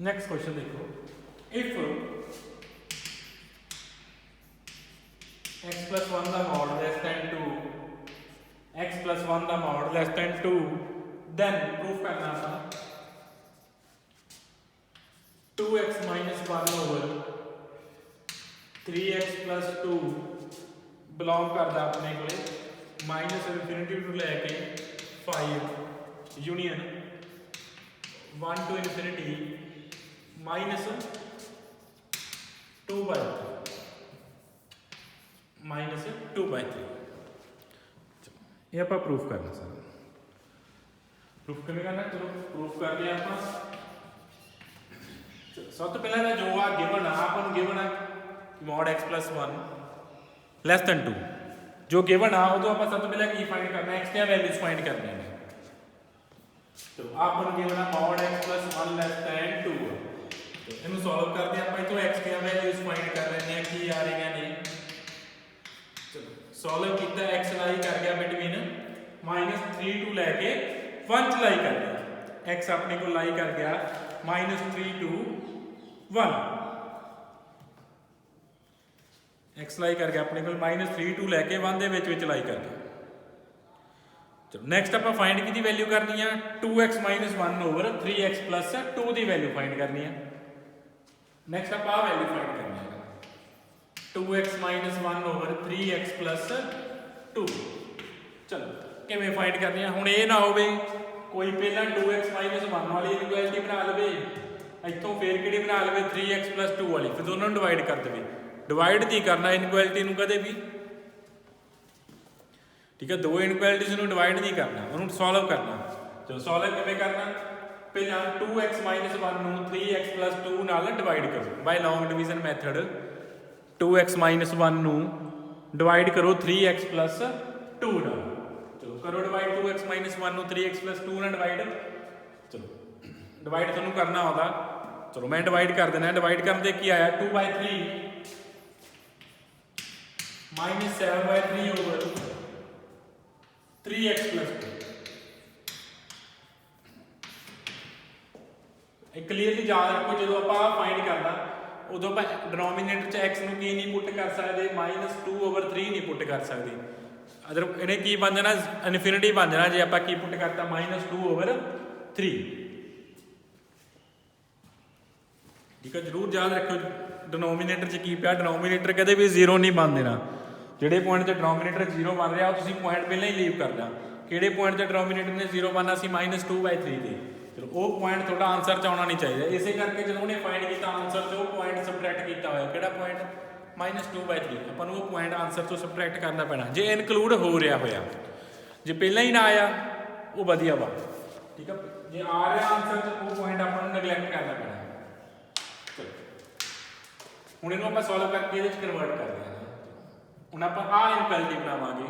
Next question देखो, if x plus 1 the mod less than 2, x plus 1 the mod less than 2, then proof करना था 2x minus 1 over 3x plus 2 belong करता अपने को minus infinity to लैके 5 union 1 to infinity minus 2/3 minus 2/3 ये आप proof करना सर। प्रूफ किमें करना, चलो प्रूफ कर लिया आप। सब तो पहले जो आ गिवन अपन गिवन है mod x plus 1 less than 2 जो गिवन आ उदो आप सब तो पहले की फाइंड करना है, x ਦੀਆਂ वैल्यूज फाइंड करनी है। तो अपन गिवन है mod x plus 1 less than 2 तो इनको सॉल्व करते हैं अपन। तो x ਦੀਆਂ वैल्यूज फाइंड कर लेने हैं की आ रही हैं ने। चलो सॉल्व किया, x लाई कर गया बिटवीन -3 टू लेके 1 च लाई कर गया। x अपने को लाई कर गया -3 to 1, x लाई कर गया अपने को -3 टू लैके 1 दे विच लाई कर गया। चलो नेक्स्ट आप फाइंड की वैल्यू करनी है 2x minus 1 over 3x plus 2 की वैल्यू फाइंड करनी है। नेक्स्ट आप वैल्यू फाइंड करनी है 2x minus 1 over 3x plus 2। चलो किवें फाइंड करनी है, हुण ये ना होवे कोई पहला 2x minus 1 वाली इनइक्वालिटी बना लवे, इत्थों फिर किहड़ी बना लवे 3x plus 2 वाली, फिर दोनों डिवाइड कर देवे। डिवाइड नहीं करना इनइक्वालिटी नूं कदे भी, ठीक है। दो इनइक्वालिटीज नूं डिवाइड नहीं करना, उन्होंने सॉल्व करना। चलो सॉल्व किवें करना, पहला 2x minus 1 नूं 3x plus 2 नाल डिवाइड करो by long division method. 2x minus 1 नूं डिवाइड करो 3x plus 2 नाल। चलो करो डिवाइड 2x minus 1 नूं 3x plus 2 नाल डिवाइड। चलो डिवाइड तुहानूं करना होगा, चलो मैं डिवाइड कर देना। डिवाइड करन दे की आया 2/3 minus 7/3 over 3x plus 2। एक क्लीयरली याद रखो जो आप फाइंड करना उदों आप डिनोमीनेटर च x नूं की नहीं पुट कर सकते, -2 over 3 नहीं पुट कर सकते। अदर इन्हें की बन जाना इनफिनिटी बन जाना जे आप की पुट करता -2 over 3। ठीक है, जरूर याद रखो डिनोमीनेटर च की पिया, डिनोमीनेटर कदे भी 0 नहीं बन देना। ਜਿਹੜੇ ਪੁਆਇੰਟ ਤੇ ਡਿਨੋਮੀਨੇਟਰ 0 ਬਣ ਰਿਹਾ ਉਹ ਤੁਸੀਂ ਪੁਆਇੰਟ ਪਹਿਲਾਂ ਹੀ ਲੀਵ ਕਰਨਾ। ਕਿਹੜੇ ਪੁਆਇੰਟ ਤੇ ਡਿਨੋਮੀਨੇਟਰ ਨੇ 0 ਬਣਨਾ ਸੀ -2/3 ਤੇ। ਚਲੋ ਉਹ ਪੁਆਇੰਟ ਤੁਹਾਡਾ ਆਨਸਰ ਚ ਆਉਣਾ ਨਹੀਂ ਚਾਹੀਦਾ। ਇਸੇ ਕਰਕੇ ਜਦੋਂ ਉਹਨੇ ਫਾਈਂਡ ਕੀਤਾ ਆਨਸਰ ਚੋਂ ਪੁਆਇੰਟ ਸਬਟ੍ਰੈਕਟ ਕੀਤਾ ਹੋਇਆ, ਕਿਹੜਾ ਪੁਆਇੰਟ -2/3, ਆਪਾਂ ਨੂੰ ਉਹ ਪੁਆਇੰਟ ਆਨਸਰ ਚੋਂ ਸਬਟ੍ਰੈਕਟ ਕਰਨਾ ਪੈਣਾ ਜੇ ਇਨਕਲੂਡ ਹੋ ਰਿਹਾ ਹੋਇਆ। ਜੇ ਪਹਿਲਾਂ ਹੀ ਨਾ ਆਇਆ ਉਹ ਵਧੀਆ ਵਾ, ਠੀਕ ਆ। ਜੇ ਆ ਰਿਹਾ ਆਨਸਰ ਚ ਉਹ ਪੁਆਇੰਟ ਆਪਾਂ ਨੂੰ ਨੈਗਲੈਕਟ ਕਰਨਾ ਪੈਣਾ। ਚਲੋ ਹੁਣ ਇਹਨੂੰ ਆਪਾਂ ਸੋਲਵ ਕਰਕੇ ਇਹਦੇ ਚ ਕਨਵਰਟ ਕਰਦੇ ਹਾਂ। ਹੁਣ ਆਪਾਂ ਆ ਇਨਇਕੁਐਲਿਟੀ ਬਣਾਵਾਂਗੇ,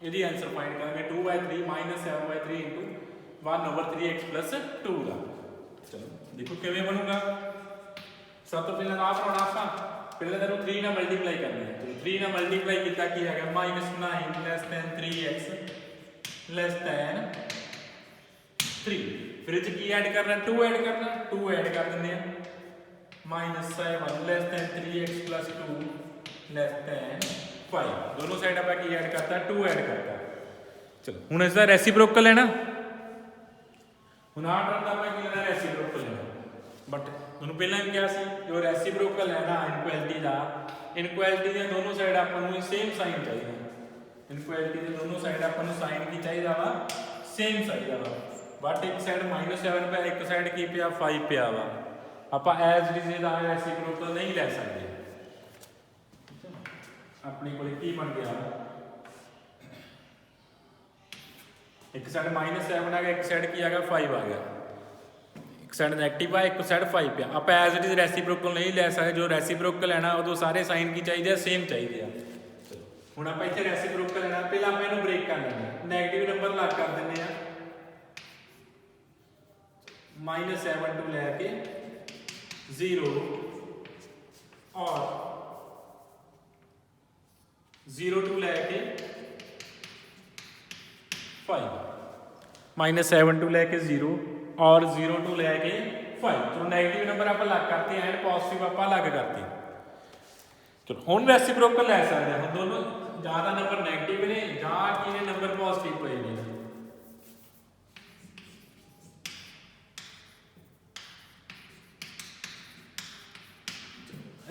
ਇਹਦੀ ਆਨਸਰ ਫਾਈਂਡ ਕਰਾਂਗੇ 2/3 -7/3 into 1 over 3x plus 2 ਦਾ। ਚਲੋ ਦੇਖੋ ਕਿਵੇਂ ਬਣੂਗਾ। ਸਭ ਤੋਂ ਪਹਿਲਾਂ ਆ ਬਣਾਉਣਾ ਆਪਾਂ, ਪਹਿਲਾਂ ਇਹਨੂੰ 3 ਨਾਲ ਮਲਟੀਪਲਾਈ ਕਰਨਾ ਹੈ। ਤੇ 3 ਨਾਲ ਮਲਟੀਪਲਾਈ ਕੀਤਾ ਕੀ ਹੈਗਾ -9 less than 3x less than 3। ਫਿਰ ਇਹ 'ਚ ਕੀ ਐਡ ਕਰਨਾ, 2 ਐਡ ਕਰਨਾ, 2 ਐਡ ਕਰ ਦਿੰਦੇ ਆ -7 less than 3x plus 2 less than 5। दोनों साइड आप की ऐड करता 2 ऐड करता। चलो हुण इसका रेसिप्रोकल है ना, हुण आ टर्म का आप की लेना रेसिप्रोकल है। बट तुहानूं पहलां भी कहा सी जो रेसिप्रोकल है ना इनइक्वालिटी का, इनइक्वालिटी दे दोनों साइड आपां नूं सेम साइन चाहिए। इनइक्वालिटी दे दोनों साइड आपां नूं साइन की चाहिए वा, सेम चाहिए वा। बट एक साइड -7 पे, एक साइड की पिया 5 पिया वा। आपां एज इट इज रेसिप्रोकल नहीं लै सकते। अपने को की बन गया, एक साइड -7 आ गया, एक साइड की आ गया 5 आ गया। एक साइड नैगेटिव आ, एक साइड 5 पे। आप एज इट इज रेसिप्रोकल नहीं ले सकते। जो रेसिप्रोकल है ना उदों सारे साइन की चाहिए सेम चाहिए। हुण आप इत्थे रेसिप्रोकल लेना, पहले आप इहनूं ब्रेक कर लेंगे, नैगेटिव नंबर लग कर देंगे आ -7 टू लैके 0 और 0 टू लैके 5, -7 टू लैके 0 और 0 टू लैके 5। चलो नैगेटिव नंबर आप अलग करते एंड पॉजिटिव आप अलग करते। चलो हुण रेसिप्रोकल लै सकते हैं। हुण दोनों जां तां नंबर नैगेटिव ने जां की ने नंबर पॉजिटिव पे ने।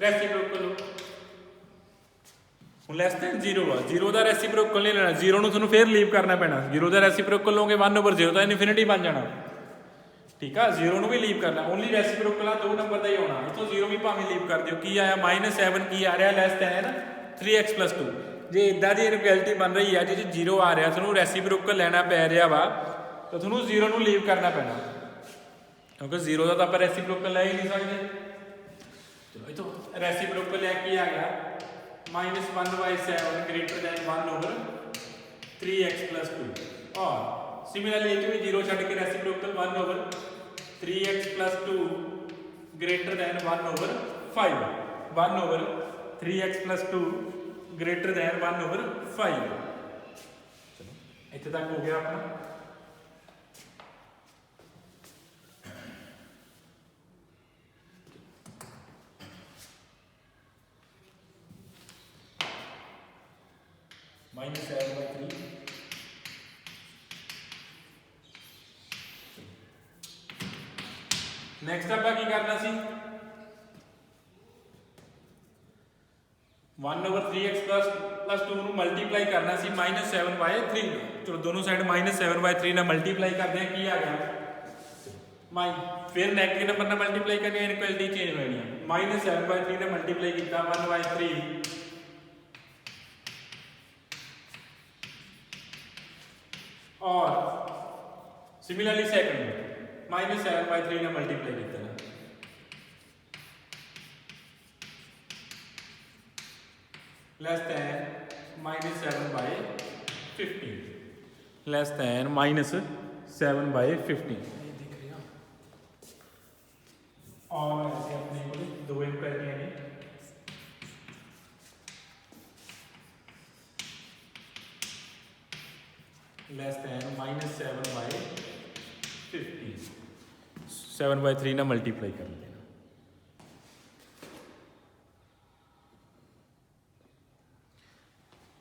रेसिप्रोकल हुण लैस दैन 0 आ, 0 का रेसिप्रोकल नहीं लेना, 0 नूं तुहानूं फिर लीव करना पैना। 0 का रेसिप्रोकल लोगे 1/0 तो इनफिनिटी बन जाना। ठीक है, 0 नूं भी लीव करना, ओनली रेसिप्रोकल आ 2 नंबर का ही होना। इतों 0 भी भावें लीव कर दिओ। की आया -7 की आ रहा लैस दैन 3x + 2। जे इदां दी इनइक्वैलिटी बन रही है जिस 0 आ रहा तुहानूं रेसिप्रोकल लैना पै रहा वा तो तुहानूं 0 नूं लीव करना पैना, क्योंकि 0 का तो आप रेसिप्रोकल लै ही नहीं सकते। चलो इतों रेसिप्रोकल है की आ गया -1/7 ग्रेटर दैन 1/3x + 2। और सिमिलरली ये भी 0 छड़ के reciprocal 1/3x + 2 greater than 1/5। 1/3x + 2 greater than 1/5। चलो इत्थे तक हो गया अपना। -7/3 नैक्सट आप की करना सी 1/3x + 2 नूं मल्टीप्लाई करना सी -7/3। चलो दोनों साइड -7/3 ना मल्टीप्लाई करते हैं, की आ गया फिर नैगेटिव नंबर ना मल्टीप्लाई करनी, इनइक्वैलिटी चेंज हो जानी है। -7/3 ने मल्टीप्लाई किया 1/3 और सिमिलरली सेकंड -7/3 ने मल्टीप्लाई किया less than -7/15 less than -7/15। और ऐसे अपने को दो इनक्वालिटियां ने less than -7/15 7/3 ना मल्टीप्लाई कर लेना।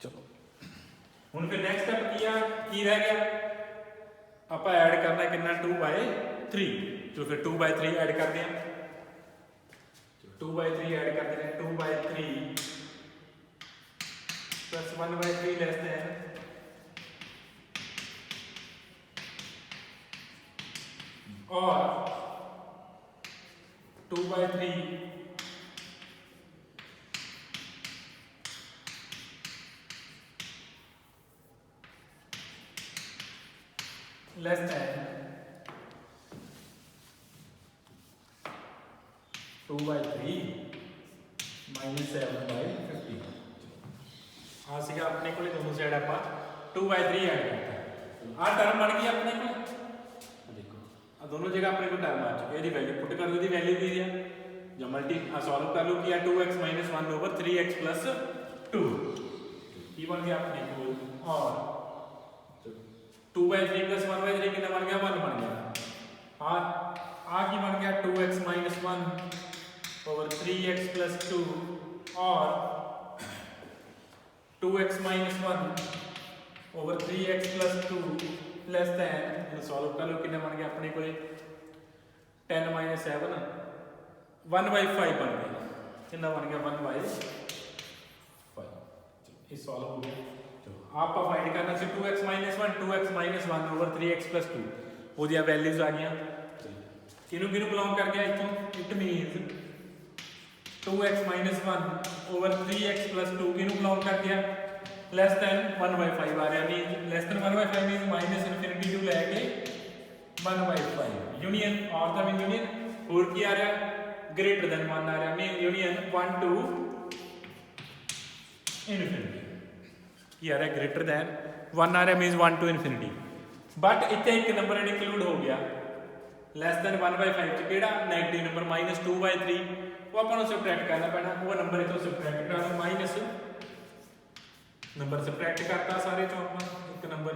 चलो हुण फिर नेक्स्ट स्टेप की रह गया, आप ऐड करना है कितना 2/3। चलो फिर 2/3 ऐड करते हैं। 2/3 ऐड करते हैं 2/3 + 1/3 लेस देन और 2/3 less than 2/3 -7/15। आ सीगा अपने को दोनों साइड आप 2/3 ऐड करते हैं। आ टर्म बन गई अपने को, देखो आ दोनों जगह अपने को टर्म आ चुकी है। ये वैल्यू पुट कर दो, दी वैल्यू की है जब मल्टी सॉल्व कर लो किया 2x - 1/3x + 2 ये बन गया अपने को। और 2/3 + 1/3 कितना बन गया 1 बन गया। हाँ आ की बन गया 2x - 1/3x + 2 और 2x - 1/3x + 2 less than solve कर लो कितना बन गया अपने को 10 - 7 1/5 बन गया। कितना बन गया 1/5। ये सॉल्व हो गया। चलो आप फाइंड करना सी 2x - 1 2x - 1/3x + 2 वो दिया वैल्यूज आ गया। किनू किनू बिलोंग कर गया इथों, इट मींस 2x - 1/3x + 2 किनू बिलोंग कर गया लेस दैन 1/5 आ रहा। Means less than 1/5 means -infinity to लेके 1/5 यूनियन और द यूनियन और की आ रहा ग्रेटर दैन 1 आ रहा। मींस यूनियन 1 to इनफिनिटी की आ रहा ग्रेटर दैन 1 आ रहा। Means 1 to infinity. बट इतने एक नंबर इंक्लूड हो गया लैस दैन 1/5 च केड़ा नेगेटिव नंबर -2/3 वो अपन सबट्रैक्ट करना पैना। वो नंबर इतों सबट्रैक्ट कर माइनस नंबर सबट्रैक्ट करता सारे चों एक नंबर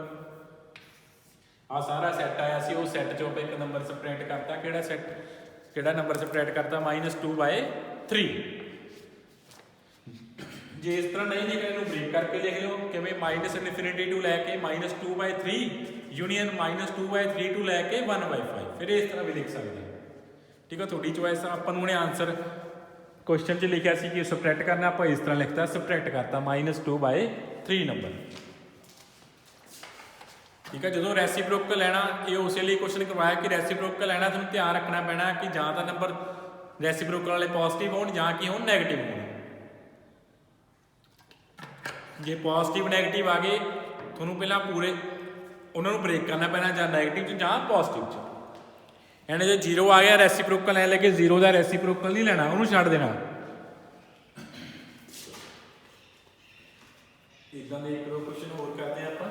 आ सारा सैट आया सी, वो सैट चों एक नंबर सबट्रैक्ट करता। केड़ा सैट ਕਿਹੜਾ ਨੰਬਰ ਸਬਟਰੈਕਟ ਕਰਤਾ -2/3। ਜੇ ਇਸ ਤਰ੍ਹਾਂ ਨਹੀਂ ਲਿਖਣਾ ਇਹਨੂੰ ਬ੍ਰੇਕ ਕਰਕੇ ਲਿਖ ਲਓ ਕਿਵੇਂ -∞ ਤੋਂ ਲੈ ਕੇ -2/3 ਯੂਨੀਅਨ -2/3 ਤੋਂ ਲੈ ਕੇ 1/5 ਫਿਰ ਇਸ ਤਰ੍ਹਾਂ ਵੀ ਲਿਖ ਸਕਦੇ ਹੋ। ਠੀਕ ਆ, ਤੁਹਾਡੀ ਚੋਇਸ ਆ। ਆਪਾਂ ਨੂੰ ਉਹਨੇ ਆਨਸਰ ਕੁਐਸਚਨ 'ਚ ਲਿਖਿਆ ਸੀ ਕਿ ਸਬਟਰੈਕਟ ਕਰਨਾ, ਆਪਾਂ ਇਸ ਤਰ੍ਹਾਂ ਲਿਖਤਾ ਸਬਟਰੈਕਟ ਕਰਤਾ -2/3 ਨੰਬਰ। ਠੀਕ ਹੈ, ਜਦੋਂ ਰੈਸੀਪ੍ਰੋਕਲ ਲੈਣਾ ਇਹ ਉਸੇ ਲਈ ਕੁਐਸਚਨ ਕਰਵਾਇਆ ਕਿ ਰੈਸੀਪ੍ਰੋਕਲ ਲੈਣਾ ਤੁਹਾਨੂੰ ਧਿਆਨ ਰੱਖਣਾ ਪੈਣਾ ਕਿ ਜਾਂ ਤਾਂ ਨੰਬਰ ਰੈਸੀਪ੍ਰੋਕਲ ਵਾਲੇ ਪੋਜ਼ਿਟਿਵ ਹੋਣ ਜਾਂ ਕਿ ਹੋਣ ਨੈਗੇਟਿਵ ਹੋਣ। ਜੇ ਪੋਜ਼ਿਟਿਵ ਨੈਗੇਟਿਵ ਆ ਗਏ ਤੁਹਾਨੂੰ ਪਹਿਲਾਂ ਪੂਰੇ ਉਹਨਾਂ ਨੂੰ ਬ੍ਰੇਕ ਕਰਨਾ ਪੈਣਾ, ਜਾਂ ਨੈਗੇਟਿਵ 'ਚ ਜਾਂ ਪੋਜ਼ਿਟਿਵ 'ਚ। ਐਂਡ ਜੇ 0 ਆ ਗਿਆ ਰੈਸੀਪ੍ਰੋਕਲ ਲੈ ਕੇ 0 ਦਾ ਰੈਸੀਪ੍ਰੋਕਲ ਨਹੀਂ ਲੈਣਾ, ਉਹਨੂੰ ਛੱਡ ਦੇਣਾ। ਇਦਾਂ ਦੇ ਇੱਕ ਦੋ ਕੁਐਸਚਨ ਹੋਰ ਕਰਦੇ ਆਪਾਂ।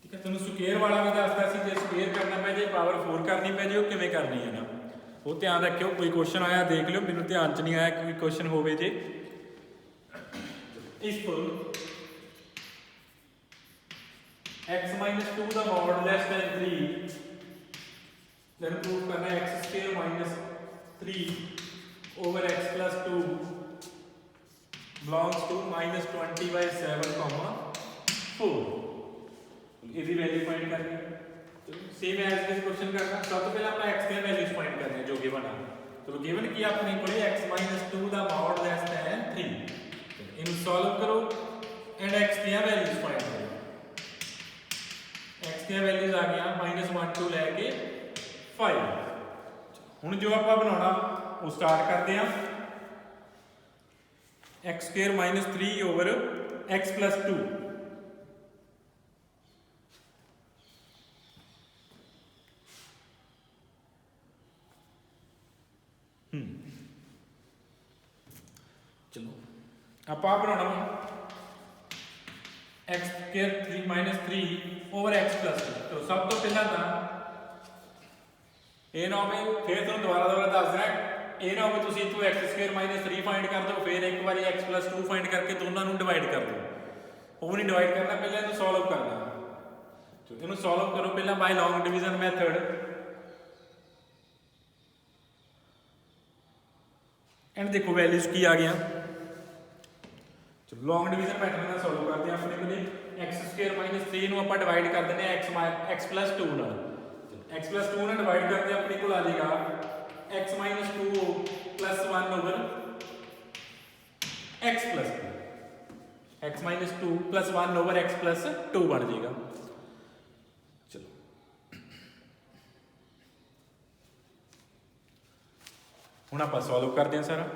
ਠੀਕ ਹੈ, ਤੁਹਾਨੂੰ ਸਕੁਏਅਰ ਵਾਲਾ ਵੀ ਦੱਸਦਾ ਸੀ, ਜੇ ਸਕੁਏਅਰ ਕਰਨਾ ਪੈ ਜੇ ਪਾਵਰ 4 ਕਰਨੀ ਪੈ ਜੇ ਉਹ ਕਿਵੇਂ ਕਰਨੀ ਹੈ ਨਾ, ਉਹ ਧਿਆਨ ਰੱਖਿਓ। ਕੋਈ ਕੁਐਸਚਨ ਆਇਆ ਦੇਖ ਲਿਓ, ਮੈਨੂੰ ਧਿਆਨ 'ਚ ਨਹੀਂ ਆਇਆ ਕੋਈ ਕੁਐਸਚਨ ਹੋਵੇ ਜੇ। ਇਸ x - 2 ਦਾ mod less than 3 then prove करना है x² - 3 over x plus 2 belongs to -20/7, 4। ਇਹਦੀ ਵੈਲਿਊ ਫਾਈਂਡ ਕਰਨੀ ਹੈ। ਸੇਮ ਐਜ਼ ਦਿਸ ਕੁਐਸਚਨ ਕਰਨਾ। ਸਭ ਤੋਂ ਪਹਿਲਾਂ ਆਪਾਂ x ਦੀਆਂ ਵੈਲਿਊਜ਼ ਫਾਈਂਡ ਕਰਨੀ ਹੈ ਜੋ ਗਿਵਨ ਆ। ਚਲੋ ਗਿਵਨ ਕੀ ਆਪਣੇ ਕੋਲੇ x - 2 ਦਾ ਮੋਡ ਲੈਸ ਦੈਨ 3। ਇਹਨੂੰ ਸੋਲਵ ਕਰੋ ਐਂਡ x ਦੀਆਂ ਵੈਲਿਊਜ਼ ਫਾਈਂਡ ਕਰੋ। x ਦੀਆਂ ਵੈਲਿਊਜ਼ ਆ ਗਈਆਂ -1 ਤੋਂ ਲੈ ਕੇ 5। ਹੁਣ ਜੋ ਆਪਾਂ ਬਣਾਉਣਾ ਉਹ ਸਟਾਰਟ ਕਰਦੇ ਹਾਂ। x² - 3 over x plus 2। ਚਲੋ ਆਪਾਂ ਬਣਾਉਣਾ x² - 3 over x plus 2। तो सब तो पहला था ਇਹ ਨਾ ਹੋਵੇ, ਫਿਰ ਤੁਹਾਨੂੰ ਦੁਬਾਰਾ ਦੱਸ ਦੇਣਾ, ਇਹ ਨਾ ਹੋਵੇ ਤੁਸੀਂ ਇੱਥੋਂ x² - 3 ਫਾਈਂਡ ਕਰ ਦਿਓ, ਫਿਰ ਇੱਕ ਵਾਰੀ x plus 2 ਫਾਈਂਡ ਕਰਕੇ ਦੋਨਾਂ ਨੂੰ ਡਿਵਾਈਡ ਕਰ ਦਿਓ। ਉਹ ਨਹੀਂ ਡਿਵਾਈਡ ਕਰਨਾ, ਪਹਿਲਾਂ ਇਹਨੂੰ ਸੋਲਵ ਕਰਨਾ। ਇਹਨੂੰ ਸੋਲਵ ਕਰੋ ਪਹਿਲਾਂ ਬਾਈ ਲੌਂਗ ਡਿਵੀਜ਼ਨ ਮੈਥਡ। ਐਂਡ ਦੇਖੋ ਵੈਲਿਊਜ਼ ਕੀ ਆ ਗਈਆਂ। ਚਲੋ ਲੌਂਗ ਡਿਵੀਜ਼ਨ ਮੈਥਡ ਨਾਲ ਸੋਲਵ ਕਰਦੇ ਹਾਂ। ਆਪਣੇ ਕੋਲੇ x² - 3 ਨੂੰ ਆਪਾਂ ਡਿਵਾਈਡ ਕਰ ਦਿੰਦੇ ਹਾਂ x plus 2 ਨਾਲ। x plus 2 ਨਾਲ ਡਿਵਾਈਡ ਕਰਦੇ ਆਪਣੇ ਕੋਲ ਆ ਜਾਏਗਾ x - 2 plus 1 over x plus 2। x - 2 plus 1 over x plus 2 ਬਣ ਜਾਏਗਾ। ਚਲੋ ਹੁਣ ਆਪਾਂ ਸੋਲਵ ਕਰਦੇ ਹਾਂ ਸਾਰਾ।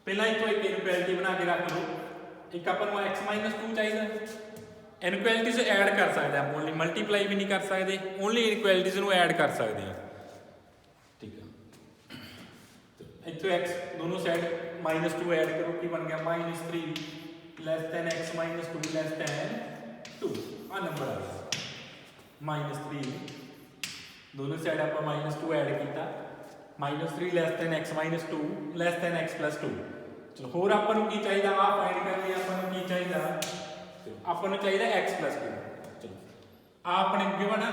ਪਹਿਲਾਂ ਇੱਥੋਂ ਇੱਕ ਇਨਇਕੁਐਲਿਟੀ ਬਣਾ ਕੇ ਰੱਖ ਲਓ। ਇੱਕ ਆਪਾਂ ਨੂੰ x - 2 ਚਾਹੀਦਾ। ਇਨਇਕੁਐਲਿਟੀਜ਼ ਐਡ ਕਰ ਸਕਦੇ ਆਪਾਂ, ਓਨਲੀ ਮਲਟੀਪਲਾਈ ਵੀ ਨਹੀਂ ਕਰ ਸਕਦੇ, ਓਨਲੀ ਇਨਇਕੁਐਲਿਟੀਜ਼ ਨੂੰ ਐਡ ਕਰ ਸਕਦੇ ਹਾਂ। ਠੀਕ ਹੈ, ਇੱਥੋਂ x ਦੋਨੋਂ ਸਾਈਡ -2 ਐਡ ਕਰੋ, ਕੀ ਬਣ ਗਿਆ -3 less than x - 2 less than 2। ਆ ਨੰਬਰ ਆ ਗਿਆ -3, ਦੋਨੋਂ ਸਾਈਡ ਆਪਾਂ -2 ਐਡ ਕੀਤਾ, -3 less than x - 2 less than x plus 2। ਚਲੋ ਹੋਰ ਆਪਾਂ ਨੂੰ ਕੀ ਚਾਹੀਦਾ, ਆ ਫਾਈਂਡ ਕਰਨੀ। ਆਪਾਂ ਨੂੰ ਕੀ ਚਾਹੀਦਾ, ਆਪਾਂ ਨੂੰ ਚਾਹੀਦਾ x plus 2। ਚਲੋ ਆ ਆਪਣੇ ਗਿਵਨ ਆ।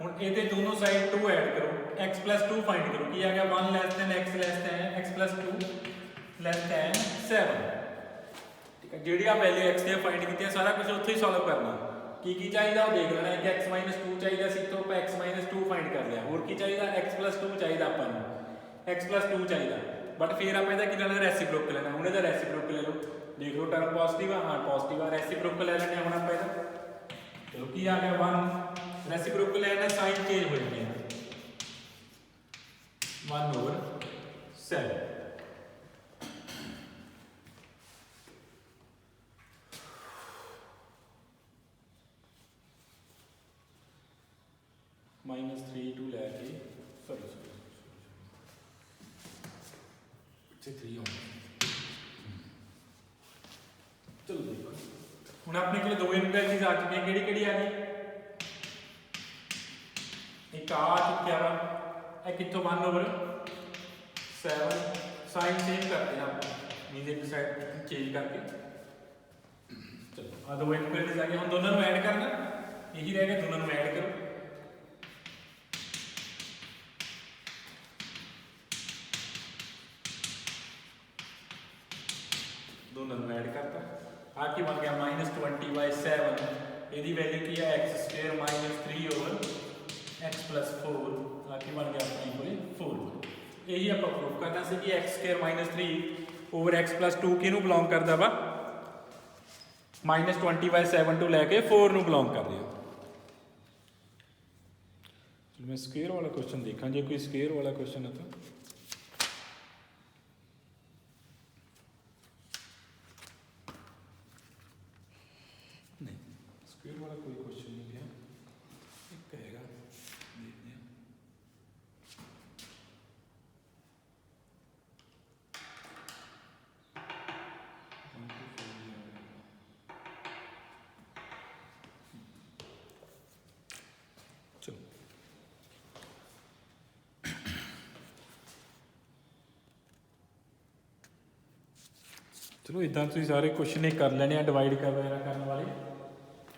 ਹੁਣ ਇਹਦੇ ਦੋਨੋਂ ਸਾਈਡ 2 ਐਡ ਕਰੋ, x plus 2 ਫਾਈਂਡ ਕਰੋ। ਕੀ ਆ ਗਿਆ 1 less than x less then x plus 2 less than 7। ਠੀਕ ਹੈ, ਜਿਹੜੀ ਆ ਵੈਲਿਊ x ਦੀਆਂ ਫਾਈਂਡ ਕੀਤੀਆਂ ਸਾਰਾ ਕੁਝ ਉੱਥੇ ਹੀ ਸੋਲਵ ਕਰਨਾ। ਕੀ ਕੀ ਚਾਹੀਦਾ ਉਹ ਦੇਖ ਲੈਣਾ ਕਿ x - 2 ਚਾਹੀਦਾ ਸੀ, ਤੋਂ ਆਪਾਂ x - 2 ਫਾਈਂਡ ਕਰ ਲਿਆ। ਹੋਰ ਕੀ ਚਾਹੀਦਾ, x plus 2 ਚਾਹੀਦਾ ਆਪਾਂ ਨੂੰ, x plus 2 ਚਾਹੀਦਾ। ਬਟ ਫਿਰ ਆਪਾਂ ਇਹਦਾ ਕੀ ਲੈਣਾ, ਰੈਸੀਪ੍ਰੋਕਲ ਲੈਣਾ। ਹੁਣ ਇਹਦਾ ਰੈਸੀਪ੍ਰੋਕਲ ਲੈ ਲਓ, ਦੇਖ ਲਓ ਟਰਮ ਪੋਜ਼ਿਟਿਵ ਆ, ਹਾਂ ਪੋਜ਼ਿਟਿਵ ਆ, ਰੈਸੀਪ੍ਰੋਕਲ ਲੈ ਲੈਣੇ ਹੁਣ ਆਪਾਂ ਇਹਦਾ। ਚਲੋ ਕੀ ਆ ਗਿਆ 1, ਰੈਸੀਪ੍ਰੋਕਲ ਲੈਣਾ ਸਾਈਨ ਚੇਂਜ ਹੋ ਜਾਣੀ ਹੈ 1 over 7। -3 to ਲੈ ਕੇ ਸੌਰੀ 3 ਆਉਣਾ। ਚਲੋ ਦੇਖੋ ਹੁਣ ਆਪਣੇ ਕੋਲ ਦੋ ਇਨਇਕੁਐਲਿਟੀਜ਼ ਆ ਚੁੱਕੀਆਂ। ਕਿਹੜੀ ਕਿਹੜੀ ਆ ਗਈ, ਇੱਕ ਆ ਚੁੱਕਿਆ ਵਾ, ਇਹ ਕਿੱਥੋਂ 1 over 7 ਸਾਈਨ ਚੇਂਜ ਕਰਦੇ ਹਾਂ ਆਪਾਂ, ਨੀਚੇ ਦੀ ਸਾਈਡ ਚੇਂਜ ਕਰਕੇ। ਚਲੋ ਆ दो इनफिनिटीज आ गई हम दोनों ऐड करना यही रह गया दोनों ऐड करो दोनों ऐड करता आ की बन गया -20/7 यदि वैल्यू की है x² -3/x + 4 आ की बन गया अपने कोले 4 यही आप प्रूफ करना सी कि x² -3/x + 2 किनू बिलोंग करता वा -20/7 टू लैके 4 ਨੂੰ ਬਿਲੋਂਗ ਕਰਦੇ ਆ ਚਲੋ ਮੈਂ ਸਕੁਅਰ ਵਾਲਾ ਕੁਐਸਚਨ ਦੇਖਾਂ ਜੇ ਕੋਈ ਸਕੁਅਰ ਵਾਲਾ ਕੁਐਸਚਨ ਹੈ ਤਾਂ ਨਹੀਂ ਸਕੁਅਰ ਵਾਲਾ ਕੋਈ ਕੁਐਸਚਨ ਨਹੀਂ ਗਿਆ ਇੱਕ ਹੈਗਾ ਦੇਖਦੇ ਹਾਂ चलो इदा तुम सारे क्वेश्चन कर लेने डिवाइड वगैरह करने वाले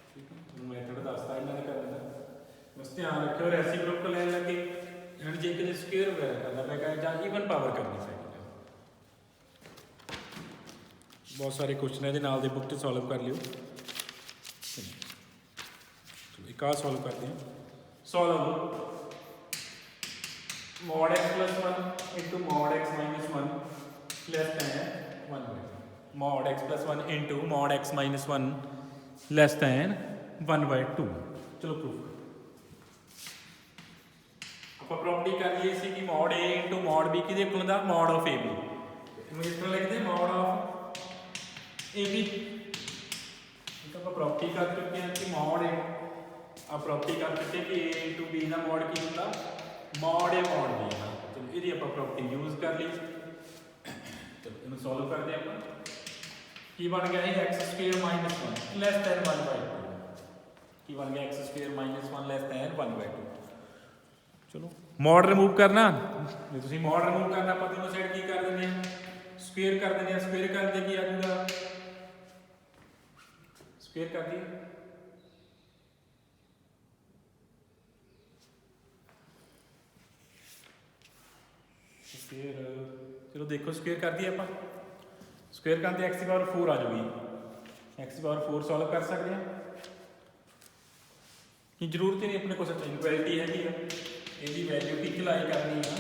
ठीक है मैथड दसता इन्होंने करने का बस ध्यान रखियो रेसिप्रोकल लैन लगे एंड जे कि स्क्वेयर वगैरह करना मैं कहा जां ईवन पावर करनी चाहिए बहुत सारे क्वेश्चन है नाल दे बुक तो सॉल्व कर लियो चलो एक सॉल्व करते हैं solve mod x + 1 into mod x - 1 less than 1 mod x + 1 into mod x - 1 less than 1/2 चलो प्रूफ ਆਪਾਂ ਪ੍ਰੋਪਰਟੀ ਕਰ ਲਈ ਸੀ ਕਿ mod a into mod b ਕਿਹਦੇ ਇਕੁਅਲ ਹੁੰਦਾ mod of ab ਇਹਨੂੰ ਇਸ ਤਰ੍ਹਾਂ ਲਿਖਦੇ mod of ab ਇਹ ਆਪਾਂ ਪ੍ਰੋਪਰਟੀ ਕਰ ਚੁੱਕੇ ਹਾਂ ਕਿ mod a ਆ ਪ੍ਰੋਪਰਟੀ ਕਰ ਚੁੱਕੇ ਕਿ a into b the mod ਕੀ ਹੁੰਦਾ mod a mod b ਚਲੋ ਇਹਦੀ ਆਪਾਂ ਪ੍ਰੋਪਰਟੀ ਯੂਜ਼ ਕਰ ਲਈ ਚਲੋ ਇਹਨੂੰ ਸੋਲਵ ਕਰਦੇ ਆਪਾਂ की बन गया है x² - 1 less than 1/2 की बन गया x² - 1 less than 1/2 चलो मॉड रिमूव करना जे तुसी मॉड रिमूव करना ਆਪਾਂ दोनों साइड की कर देंगे स्क्वायर कर देंगे स्क्वायर कर दे की आ जाएगा स्क्वायर कर दिए स्क्वायर चलो देखो स्क्वायर कर दिया अपन स्क्वेयर करते x की पावर 4 आ जाएगी x की पावर 4 सॉल्व कर सकते हैं कि जरूरत ही नहीं अपने को इनक्वालिटी है यदि वैल्यू की चलाई करनी है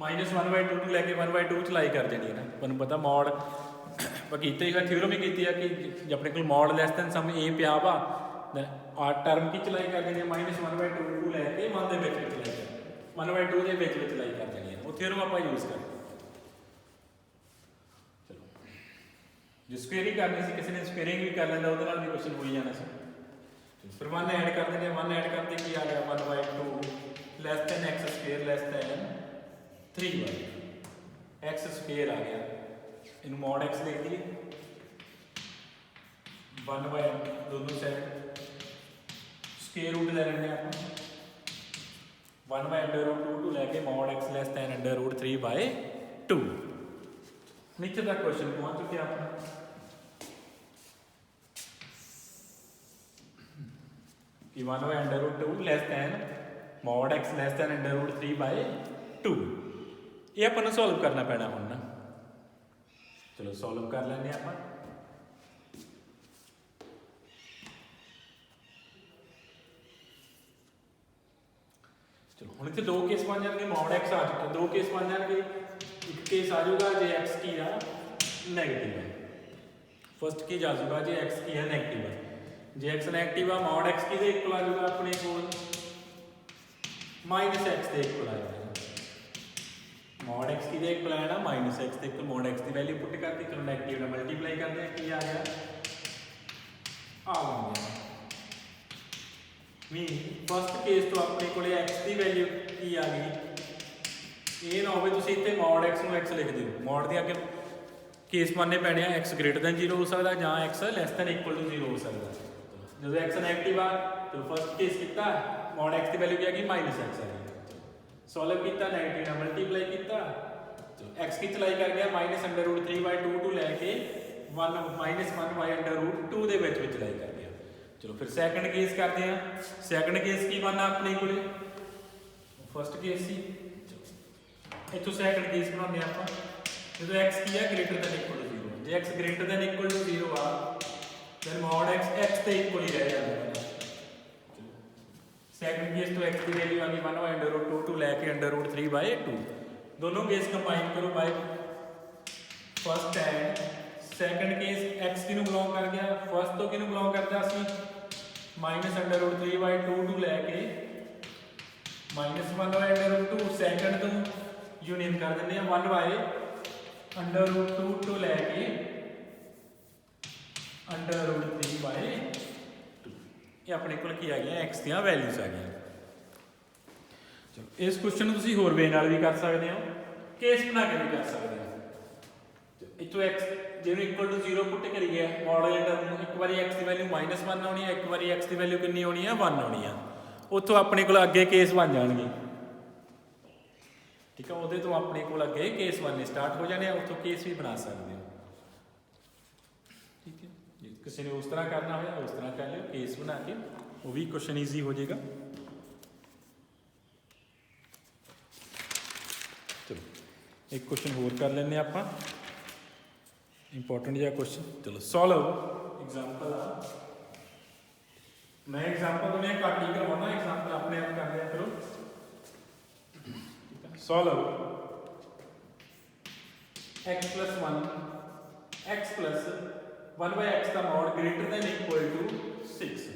-1/2 टू लैके 1/2 चलाई कर देनी है ना तुहानूं पता मॉड बाकी ही थ्योरम ही की है कि अपने को मॉड लैस दैन सम ए पिया वा आ टर्म की चलाई कर देनी है -1/2 टू लैके 1 ਦੇ ਵਿੱਚ चलाई कर 1/2 ਦੇ ਵਿੱਚ चलाई कर देनी है वो थ्योरम आप यूज़ कर जो स्क्वेयरिंग करनी सी किसी ने स्क्वेयरिंग भी कर लेंदा ਉਹਦੇ ਨਾਲ भी क्वेश्चन हो ही जाना सी फिर 1 ऐड कर देंगे 1 ऐड करते की आ गया 1/2 less than x² less than 3y x² आ गया इन्हें mod x लिख दिए 1 दोनों साइड स्क्वायर रूट ले लेंगे आप 1/√2 टू लैके mod x less than √3/2 नीचे तक क्वेश्चन पहुंच चुके आप कि 1/√2 less than mod x less than √3/2 ये अपन सॉल्व करना पैना हुण ना चलो सॉल्व कर लेंगे आप चलो हुण इत्थे दो केस बन जाएंगे mod x आ चुके दो केस बन जाएंगे एक केस आ जाऊगा जे x की है नेगेटिव है फर्स्ट केस आ जाऊगा जे x की है नेगेटिव है जे x नेगेटिव है mod x की इक्वल आ जाऊगा अपने को -x के इक्वल आ जाएगा mod x की इक्वल है ना -x के इक्वल mod x की वैल्यू पुट करके चलो नेगेटिव में मल्टीप्लाई करते हैं की आ गया आ गया मीन फर्स्ट केस तो अपने को x की वैल्यू की आ गई ये ना हो इतने mod x ਨੂੰ x लिख दिओ mod ਦੇ ਅੱਗੇ केस मानने पैने x ग्रेटर दैन 0 हो सकता या x less than equal to 0 हो सकता जो x नैगेटिव आ तो फर्स्ट केस किया mod x की वैल्यू क्या गई -x आ गई सॉल्व किया नेगेटिव ने मल्टीप्लाई किया तो x की चलाई कर गया -√3/2 टू लैके 1 -1 y √2 ਦੇ ਵਿੱਚ ਲੈ ਕਰਦੇ ਆ। ਚਲੋ ਫਿਰ ਸੈਕੰਡ ਕੇਸ ਕਰਦੇ ਆ। ਸੈਕੰਡ ਕੇਸ ਕੀ ਬਣਨਾ ਆਪਣੇ ਕੋਲੇ, ਫਸਟ ਕੇਸ ਸੀ। ਇੱਥੋਂ ਸੈਕੰਡ ਕੇਸ ਬਣਾਉਂਦੇ ਆਪਾਂ ਜਦੋਂ x ਕੀ ਆ ਗ੍ਰੇਟਰ ਦੈਨ ਇਕੁਅਲ ਟੂ 0। ਜੇ x greater than equal to 0 ਆ then mod x x ਤੇ ਇਕੁਅਲ ਹੀ ਰਹਿ ਜਾਂਦਾ। ਸੈਕੰਡ ਕੇਸ ਤੋਂ x ਦੀ ਵੈਲਿਊ ਆ ਗਈ 1 y √2 ਤੋਂ ਲੈ ਕੇ √3/2। ਦੋਨੋਂ ਕੇਸ ਕੰਬਾਈਨ ਕਰੋ by first and second case x ਕਿਹਨੂੰ ਬਿਲੋਂਗ ਕਰ ਗਿਆ, ਫਸਟ ਤੋਂ ਕਿਹਨੂੰ ਬਿਲੋਂਗ ਕਰਦਾ ਸੀ -√3/2 ਤੋਂ ਲੈ ਕੇ -1 y √2। ਸੈਕੰਡ ਤੋਂ ਯੂਨੀਅਨ ਕਰ ਦਿੰਦੇ ਆ 1 y √2 ਤੋਂ ਲੈ ਕੇ √3/2। ਇਹ ਆਪਣੇ ਕੋਲ ਕੀ ਆ ਗਿਆ, x ਦੀਆਂ ਵੈਲਿਊਜ਼ ਆ ਗਈਆਂ। ਚਲੋ ਇਸ ਕੁਐਸਚਨ ਨੂੰ ਤੁਸੀਂ ਹੋਰ ਵੇ ਨਾਲ ਵੀ ਕਰ ਸਕਦੇ ਹੋ, ਕੇਸ ਬਣਾ ਕੇ ਵੀ ਕਰ ਸਕਦੇ ਹੋ। ਇੱਥੋਂ x ਜਿਹਨੂੰ ਇਕੁਅਲ ਟੂ 0 ਪੁੱਟ ਕਰੀਏ ਮੋਡੂਲੇਟਰ ਨੂੰ, ਇੱਕ ਵਾਰੀ x ਦੀ ਵੈਲਿਊ -1 ਆਉਣੀ ਹੈ, ਇੱਕ ਵਾਰੀ x ਦੀ ਵੈਲਿਊ ਕਿੰਨੀ ਆਉਣੀ ਹੈ 1 ਆਉਣੀ ਆ। ਉੱਥੋਂ ਆਪਣੇ ਕੋਲ ਅੱਗੇ ਕੇਸ ਬਣ ਜਾਣਗੇ। ਠੀਕ ਹੈ, ਉਹਦੇ ਤੋਂ ਆਪਣੇ ਕੋਲ ਅੱਗੇ ਕੇਸ ਬਣਨੇ ਸਟਾਰਟ ਹੋ ਜਾਣੇ ਆ, ਉੱਥੋਂ ਕੇਸ ਵੀ ਬਣਾ ਸਕਦੇ ਹੋ। ਠੀਕ ਹੈ, ਜੇ ਕਿਸੇ ਨੇ ਉਸ ਤਰ੍ਹਾਂ ਕਰਨਾ ਹੋਇਆ ਉਸ ਤਰ੍ਹਾਂ ਕਰ ਲਿਓ, ਕੇਸ ਬਣਾ ਕੇ ਉਹ ਵੀ ਕੁਐਸਚਨ ਈਜ਼ੀ ਹੋ ਜਾਏਗਾ। ਚਲੋ ਇੱਕ ਕੁਐਸਚਨ ਹੋਰ ਕਰ ਲੈਂਦੇ ਆਪਾਂ, ਇੰਪੋਰਟੈਂਟ ਜਿਹਾ ਕੁਐਸਚਨ। ਚਲੋ ਸੋਲਵ ਐਗਜ਼ਾਮਪਲ ਆ। मैं एग्जांपल तो नहीं काट ही करवाना, एग्जांपल अपने आप कर लिया करो। सॉल्व x + 1 x + 1/x का mod greater than equal to 6।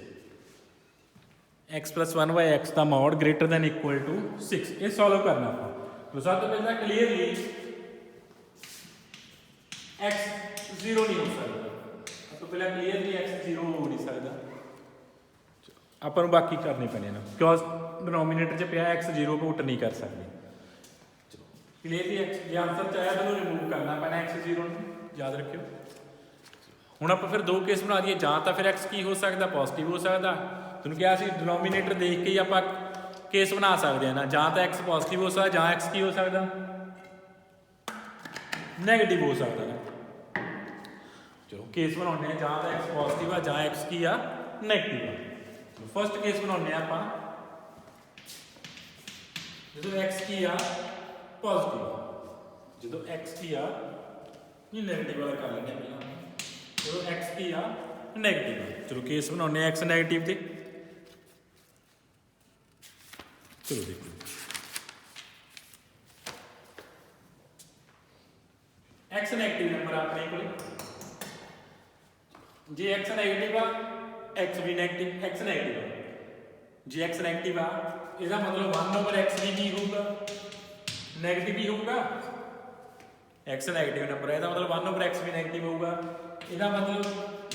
x + 1/x का mod greater than equal to 6 ये सॉल्व करना ਆਪਾਂ। तो सब तो पहले क्लियरली x 0 नहीं हो सकता, तो पहले क्लियरली x 0 हो नहीं सकता। ਆਪਾਂ ਨੂੰ ਬਾਕੀ ਕਰਨੇ ਪੈਣੇ ਨਾ, ਬਿਕੋਜ਼ ਡਿਨੋਮੀਨੇਟਰ 'ਚ ਪਿਆ x 0 ਪੁੱਟ ਨਹੀਂ ਕਰ ਸਕਦੇ। ਚਲੋ ਕਲੀਅਰਲੀ x ਜੇ ਆਨਸਰ ਚ ਆਇਆ ਤਾਂ ਉਹਨੂੰ ਰਿਮੂਵ ਕਰਨਾ ਪੈਣਾ x 0 ਨੂੰ, ਯਾਦ ਰੱਖਿਓ। ਹੁਣ ਆਪਾਂ ਫਿਰ ਦੋ ਕੇਸ ਬਣਾ ਦਈਏ, ਜਾਂ ਤਾਂ ਫਿਰ x ਕੀ ਹੋ ਸਕਦਾ ਪੋਜ਼ਿਟਿਵ ਹੋ ਸਕਦਾ, ਤੁਹਾਨੂੰ ਕਿਹਾ ਸੀ ਡਿਨੋਮੀਨੇਟਰ ਦੇਖ ਕੇ ਹੀ ਆਪਾਂ ਕੇਸ ਬਣਾ ਸਕਦੇ ਹਾਂ ਨਾ, ਜਾਂ ਤਾਂ x ਪੋਜ਼ਿਟਿਵ ਹੋ ਸਕਦਾ ਜਾਂ x ਕੀ ਹੋ ਸਕਦਾ ਨੈਗੇਟਿਵ ਹੋ ਸਕਦਾ ਨਾ। ਚਲੋ ਕੇਸ ਬਣਾਉਂਦੇ ਆ, ਜਾਂ ਤਾਂ x ਪੋਜ਼ਿਟਿਵ ਆ ਜਾਂ x ਕੀ ਆ ਨੈਗੇਟਿਵ ਆ। फस्ट केस बनाने ਆਪਾਂ ਜਦੋਂ x ਕੀ ਆ ਪੋਜ਼ਿਟਿਵ, ਜਦੋਂ x ਕੀ ਆ ਇਹ ਨੈਗੇਟਿਵ ਵਾਲਾ ਕਰ ਲੈਂਦੇ ਪਹਿਲਾਂ, ਜਦੋਂ x ਕੀ ਆ ਨੈਗੇਟਿਵ। ਚਲੋ ਕੇਸ ਬਣਾਉਣੇ ਆ x ਨੈਗੇਟਿਵ ਤੇ। ਚਲੋ ਦੇਖੋ x ਨੈਗੇਟਿਵ ਨੰਬਰ ਆਪਣੇ ਕੋਲ, ਜੇ x ਨੈਗੇਟਿਵ ਆ x भी नेगेटिव, x नेगेटिव है जी, x नेगेटिव आ इसका मतलब 1/x भी की होगा नेगेटिव ही होगा। x नेगेटिव नंबर है, इसका मतलब 1/x भी नेगेटिव होगा। इसका मतलब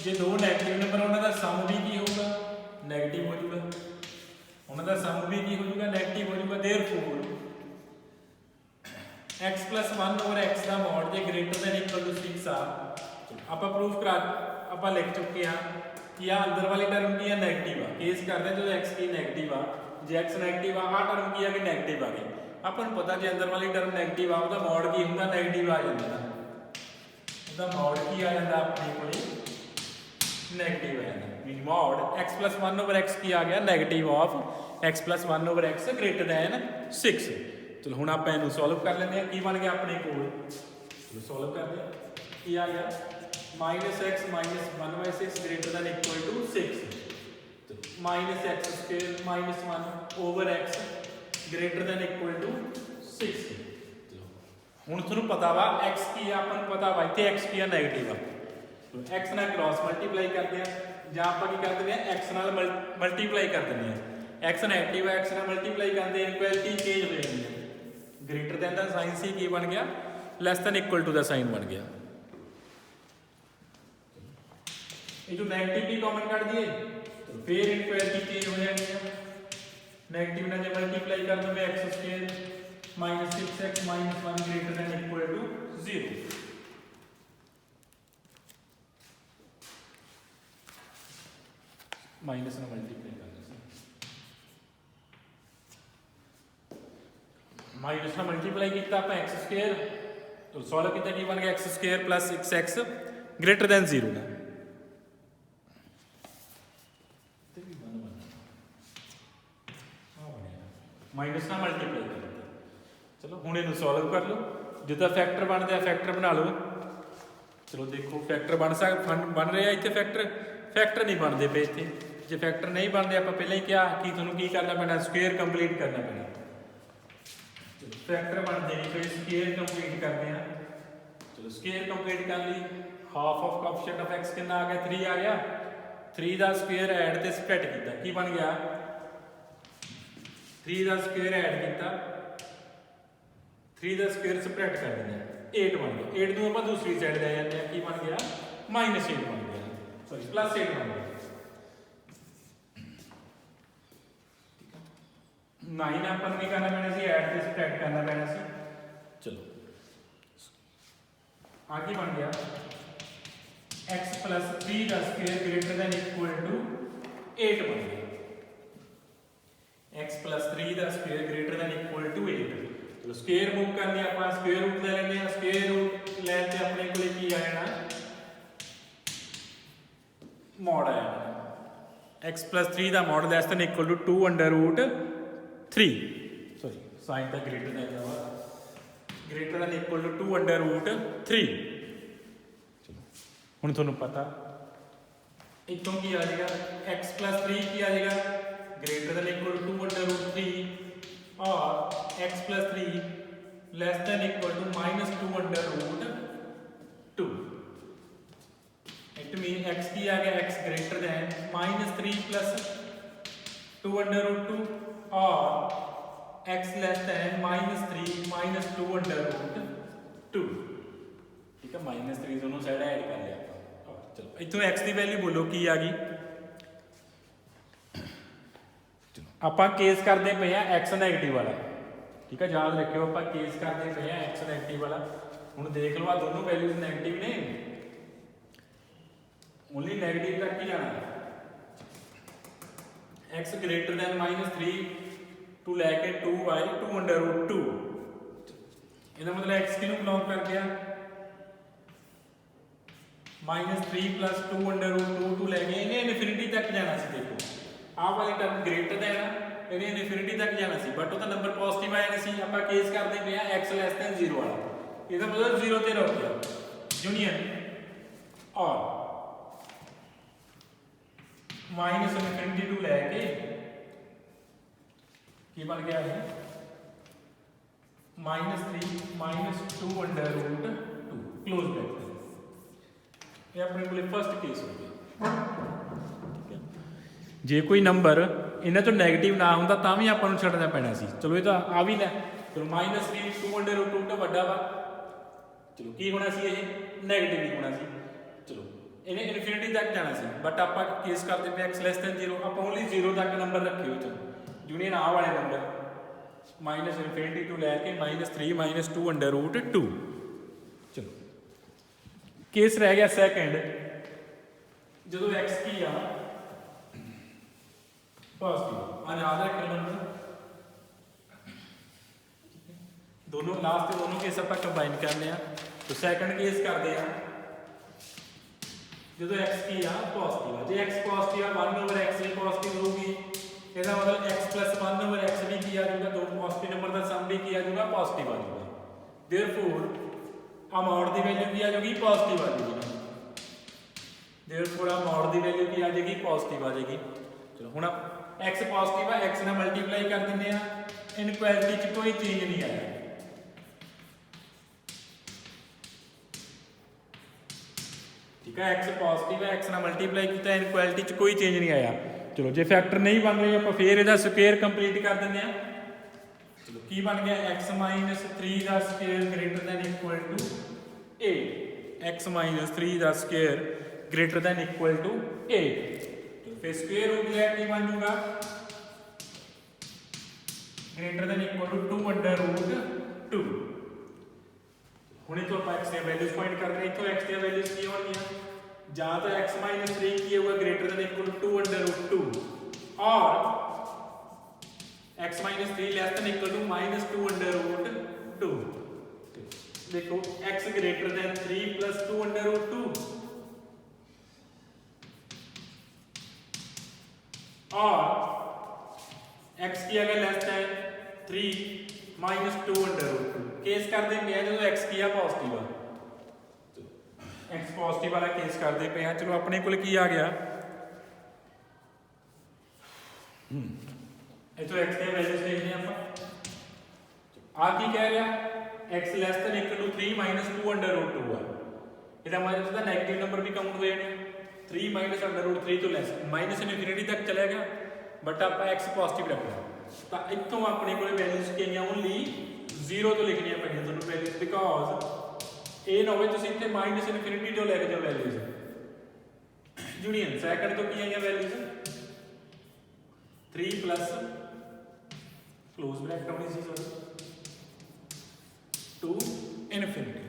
जे दो नेगेटिव नंबर उन्हों का सम भी की होगा नेगेटिव हो जाएगा, उन्हों का सम भी की हो जाएगा नेगेटिव हो जाएगा। देयरफॉर x + 1/x का मॉड जे ग्रेटर देन इक्वल टू 6 आ, आप प्रूफ करा आप लिख चुके हैं कि आ अंदर वाली टर्म की है नेगेटिव आ। केस करते जो x की नेगेटिव आ, जे x नेगेटिव आ टर्म की है कि नेगेटिव आ गई। ਆਪਾਂ ਨੂੰ ਪਤਾ ਜੇ ਅੰਦਰ ਵਾਲੀ ਟਰਮ ਨੈਗੇਟਿਵ ਆ ਉਹਦਾ ਮੋਡ ਕੀ ਹੁੰਦਾ ਨੈਗੇਟਿਵ ਆ ਜਾਂਦਾ, ਉਹਦਾ ਮੋਡ ਕੀ ਆ ਜਾਂਦਾ ਆਪਣੇ ਕੋਲੇ ਨੈਗੇਟਿਵ ਆ ਜਾਂਦਾ। ਵੀ ਮੋਡ x + 1/x ਕੀ ਆ ਗਿਆ negative of x + 1/x greater than 6। ਚਲੋ ਹੁਣ ਆਪਾਂ ਇਹਨੂੰ ਸੋਲਵ ਕਰ ਲੈਂਦੇ ਆ। ਕੀ ਬਣ ਗਿਆ ਆਪਣੇ ਕੋਲ, ਚਲੋ ਸੋਲਵ ਕਰਦੇ ਆ। ਕੀ ਆ ਗਿਆ -x - 1/6 greater than equal to 6। तो -x² - 1/x greater than equal to 6। ਹੁਣ ਤੁਹਾਨੂੰ ਪਤਾ ਵਾ x ਕੀ ਆ, ਆਪਾਂ ਨੂੰ ਪਤਾ ਵਾ ਇੱਥੇ x ਕੀ ਆ ਨੈਗੇਟਿਵ ਆ। x ਨਾਲ ਕ੍ਰਾਸ ਮਲਟੀਪਲਾਈ ਕਰਦੇ ਆ, ਜਾਂ ਆਪਾਂ ਕੀ ਕਰਦੇ ਆ x ਨਾਲ ਮਲਟੀਪਲਾਈ ਕਰ ਦਿੰਦੇ ਆ। x ਨੈਗੇਟਿਵ ਆ, x ਨਾਲ ਮਲਟੀਪਲਾਈ ਕਰਦੇ ਆ, ਇਕੁਐਲਿਟੀ ਚੇਂਜ ਹੋ ਜਾਂਦੀ ਹੈ। ग्रेटर दैन ਦਾ ਸਾਈਨ ਸੀ ਕੀ ਬਣ ਗਿਆ ਲੈਸ ਦੈਨ ਇਕੁਅਲ ਟੂ ਦਾ ਸਾਈਨ ਬਣ ਗਿਆ। ये जो नेगेटिव भी कॉमन कर दिए तो फिर इक्वलिटी चेंज हो जाएगी। नेगेटिव ना जब मल्टीप्लाई कर दो x² - 6x - 1 greater than equal to 0। Minus ना मल्टीप्लाई कर दो, माइनस ना मल्टीप्लाई किया आप x² तो सॉल्व किया की बन गया x² + 6x ग्रेटर दैन 0 का माइनस ना मल्टीप्लाई कर दिता। चलो हुण इहनूं सॉल्व कर लो, जिद्दां फैक्टर बनते हैं फैक्टर बना लो। चलो देखो फैक्टर बन रहे हैं इतने फैक्टर नहीं बनते पे इतने। जो फैक्टर नहीं बनते आप पहले ही क्या कि तुहानूं की करना पैना, स्क्वेयर कंप्लीट करना पैना। चलो फैक्टर बनते नहीं पे, स्क्वेयर कंप्लीट करते हैं। चलो स्क्वेयर कंप्लीट कर ली, half of coefficient of x कितना आ गया 3 आ गया। 3 का स्क्वेयर ऐड ते सबट्रैक्ट किया की बन गया 3 का स्क्वेयर ऐड किया, 3 का स्क्वेयर सबट्रैक्ट कर देंगे 8 बन गया। 8 को आप दूसरी साइड ले जाते हैं की बन गया -8 बन गया, सॉरी +8 बन गया। 9 अपन की करना पैना सी, ऐड ते सबट्रैक्ट करना पैना सी। चलो आगे बन गया x + 3 का square greater than equal to 8 बन गया। x + 3 का square greater than equal to 8। तो स्क्वायर मूव करनी आप स्क्वायर रूट ले लेंगे। स्क्वायर रूट लेते अपने को की आ जाना मॉड आ जाना x + 3 का mod less than equal to 2√3, sorry sign का ग्रेटर दैन इक्वल टू 2√3। हुण तुहानूं पता इतों की आ जाएगा x + 3 की आ जाएगा ग्रेटर दैन इक्वल टू 2√3 और x + 3 less than equal to -2√2। It mean x की आ गया x ग्रेटर दैन -3 + 2√2 और x लेस दैन -3 -2√2। ठीक है, -3 दोनों साइड ऐड कर लिया। चलो इतों x की वैल्यू बोलो की आ गई। आप केस करते पे हैं x नैगेटिव वाला। ठीक है, याद रखियो आप केस करते पे हैं x नैगेटिव वाला। हुण देख लो आ दोनों वैल्यूज नैगेटिव ने, ओनली नैगेटिव तक ही जाना है। x ग्रेटर दैन -3 टू लैके 2/2√2। ਇਹਦਾ मतलब x किनू बिलोंग कर गया -3 + 2√2 टू लैके इन्हें इनफिनिटी तक जाना सी। देखो आह वाली टर्म ग्रेटर दैन इन्हें इनफिनिटी तक जाना सी, बट वो नंबर पॉजिटिव आया नहीं सी। आप केस करते पे x लेस दैन 0 वाला। ਇਹਦਾ मतलब 0 ਤੇ रुक गया यूनियन और -इनफिनिटी टू लैके की बन गया है -3 -2√2 क्लोज ब्रैकेट। ये अपने को फर्स्ट केस हो गया। जे कोई नंबर इन्हें तो नैगेटिव ना होंदा तां भी आपां नूं छड्डना पैना सी। चलो ये तो आ भी लै, चलो -3 2√2 तो वड्डा वा। चलो की होना सी, ये नैगेटिव ही होना सी। चलो इन्हें इनफिनिटी तक जाना सी, बट आपां केस करते पे x लेस दैन 0। आपां ओनली 0 तक नंबर रखे हो। चलो यूनियन आ वाले नंबर -इनफिनिटी टू लैके -3 -2√2। चलो केस रह गया सैकेंड, जो x की आ पॉजिटिव आ याद रखना नंबर दोनों लास्ट दोनों केस आप कंबाइन करने। तो सैकेंड केस करते हैं जो x की आ पॉजिटिव है। जो x पॉजिटिव है 1/x भी पॉजिटिव होगी। इसका मतलब x + 1/x भी किया जाएगा, दो पॉजिटिव नंबर का सम भी किया जाएगा, पॉजिटिव आ जाएगा। देयरफॉर आ मॉड की वैल्यू की आ जाएगी पॉजिटिव आ जाएगी। देयरफॉर आ मॉड की वैल्यू की आ जाएगी पॉजिटिव आ जाएगी। चलो हुण x पॉजिटिव है, x नाल मल्टीप्लाई कर दिंदे आ, इनइक्वालिटी च कोई चेंज नहीं आया। ठीक है, x पॉजिटिव है, x नाल मल्टीप्लाई किया, इनइक्वालिटी च कोई चेंज नहीं आया। चलो जे फैक्टर नहीं बन रही आप फिर इसका स्क्वेयर कंप्लीट कर देंगे। चलो की बन गया x - 3 का square greater than equal to 8। x - 3 का square greater than equal to 8। तो फिर स्क्वेयर रूट लिया की बन जाऊगा ग्रेटर दैन इक्वल टू 2/2। हुणे तो आप x दी वैल्यूज फाइंड कर रहे हैं। इथों x दी वैल्यूज की होणगियां ਜਾਂ तो x - 3 की होगा ग्रेटर दैन इक्वल टू 2/2 और x - 3 less than equal to -2/2। देखो x ग्रेटर दैन 3 + 2/2 और x ਕੀ ਆ ਗਿਆ less than 3 -2 under root 2 case ਕਰਦੇ ਪਏ ਆ ਜਦੋਂ x ਕੀ ਆ ਪੋਜ਼ਿਟਿਵ ਆ x ਪੋਜ਼ਿਟਿਵ ਵਾਲਾ ਕੇਸ ਕਰਦੇ ਪਏ ਆ। ਚਲੋ ਆਪਣੇ ਕੋਲ ਕੀ ਆ ਗਿਆ ਇਥੋਂ x ਦੀਆਂ ਵੈਲਿਊਜ਼ ਦੇਖਦੇ ਆਪਾਂ ਆ ਕੀ ਕਹਿ ਰਿਹਾ x less than equal to 3 -2 under root 2 ਆ ਇਹਦਾ ਮਤਲਬ ਇਹਦਾ ਨੈਗੇਟਿਵ ਨੰਬਰ ਵੀ ਕਾਊਂਟ ਹੋ ਜਾਣੇ 3 ਮਾਈਨਸ ਅੰਡਰ ਰੂਟ 3 ਤੋਂ ਲੈਸ ਮਾਈਨਸ ਇਨਫਿਨਿਟੀ ਤੱਕ ਚਲਾ ਗਿਆ ਬਟ ਆਪਾਂ x ਪੋਜ਼ਿਟਿਵ ਰੱਖਣਾ ਤਾਂ ਇੱਥੋਂ ਆਪਣੇ ਕੋਲ ਵੈਲਿਊਜ਼ ਕੀ ਆਈਆਂ ਓਨਲੀ 0 ਤੋਂ ਲਿਖਣੀਆਂ ਪੈਣੀਆਂ ਤੁਹਾਨੂੰ ਵੈਲਿਊਜ਼ ਬਿਕੋਜ਼ ਇਹ ਨਾ ਹੋਵੇ ਤੁਸੀਂ ਇੱਥੇ ਮਾਈਨਸ ਇਨਫਿਨਿਟੀ ਤੋਂ ਲੈ ਕੇ ਜਾਓ ਵੈਲਿਊਜ਼ ਯੂਨੀਅਨ ਸੈਕੰਡ ਤੋਂ ਕੀ ਆਈਆਂ ਵੈਲਿਊਜ਼ 3 ਪਲੱਸ ਕਲੋਜ਼ ਬ੍ਰੈਕਟ ਹੋਣੀ ਸੀ ਸਰ 2 ਇਨਫਿਨਿਟੀ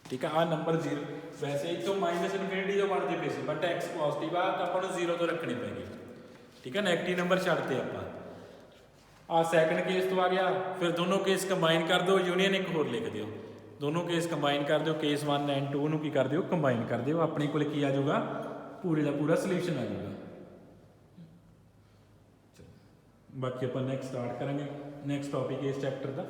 ਠੀਕ ਆ ਆ ਨੰਬਰ 0 ਵੈਸੇ ਇੱਥੋਂ ਮਾਈਨਸ ਇਨਫਿਨਿਟੀ ਤੋਂ ਬਣਦੇ ਪਏ ਸੀ ਬਟ x ਪੋਜ਼ਿਟਿਵ ਆ ਤਾਂ ਆਪਾਂ ਨੂੰ 0 ਤੋਂ ਰੱਖਣੇ ਪੈਣਗੇ ਠੀਕ ਹੈ ਨੈਗੇਟਿਵ ਨੰਬਰ ਛੱਡਤੇ ਆਪਾਂ ਆ ਸੈਕੰਡ ਕੇਸ ਤੋਂ ਆ ਗਿਆ ਫਿਰ ਦੋਨੋਂ ਕੇਸ ਕੰਬਾਈਨ ਕਰ ਦਿਓ ਯੂਨੀਅਨ ਇੱਕ ਹੋਰ ਲਿਖ ਦਿਓ ਦੋਨੋਂ ਕੇਸ ਕੰਬਾਈਨ ਕਰ ਦਿਓ ਕੇਸ 1 ਐਂਡ 2 ਨੂੰ ਕੀ ਕਰ ਦਿਓ ਕੰਬਾਈਨ ਕਰ ਦਿਓ ਆਪਣੇ ਕੋਲ ਕੀ ਆ ਜਾਊਗਾ ਪੂਰੇ ਦਾ ਪੂਰਾ ਸੋਲੂਸ਼ਨ ਆ ਜਾਊਗਾ ਬਾਕੀ ਆਪਾਂ ਨੈਕਸਟ ਸਟਾਰਟ ਕਰਾਂਗੇ ਨੈਕਸਟ ਟੌਪਿਕ ਇਸ ਚੈਪਟਰ ਦਾ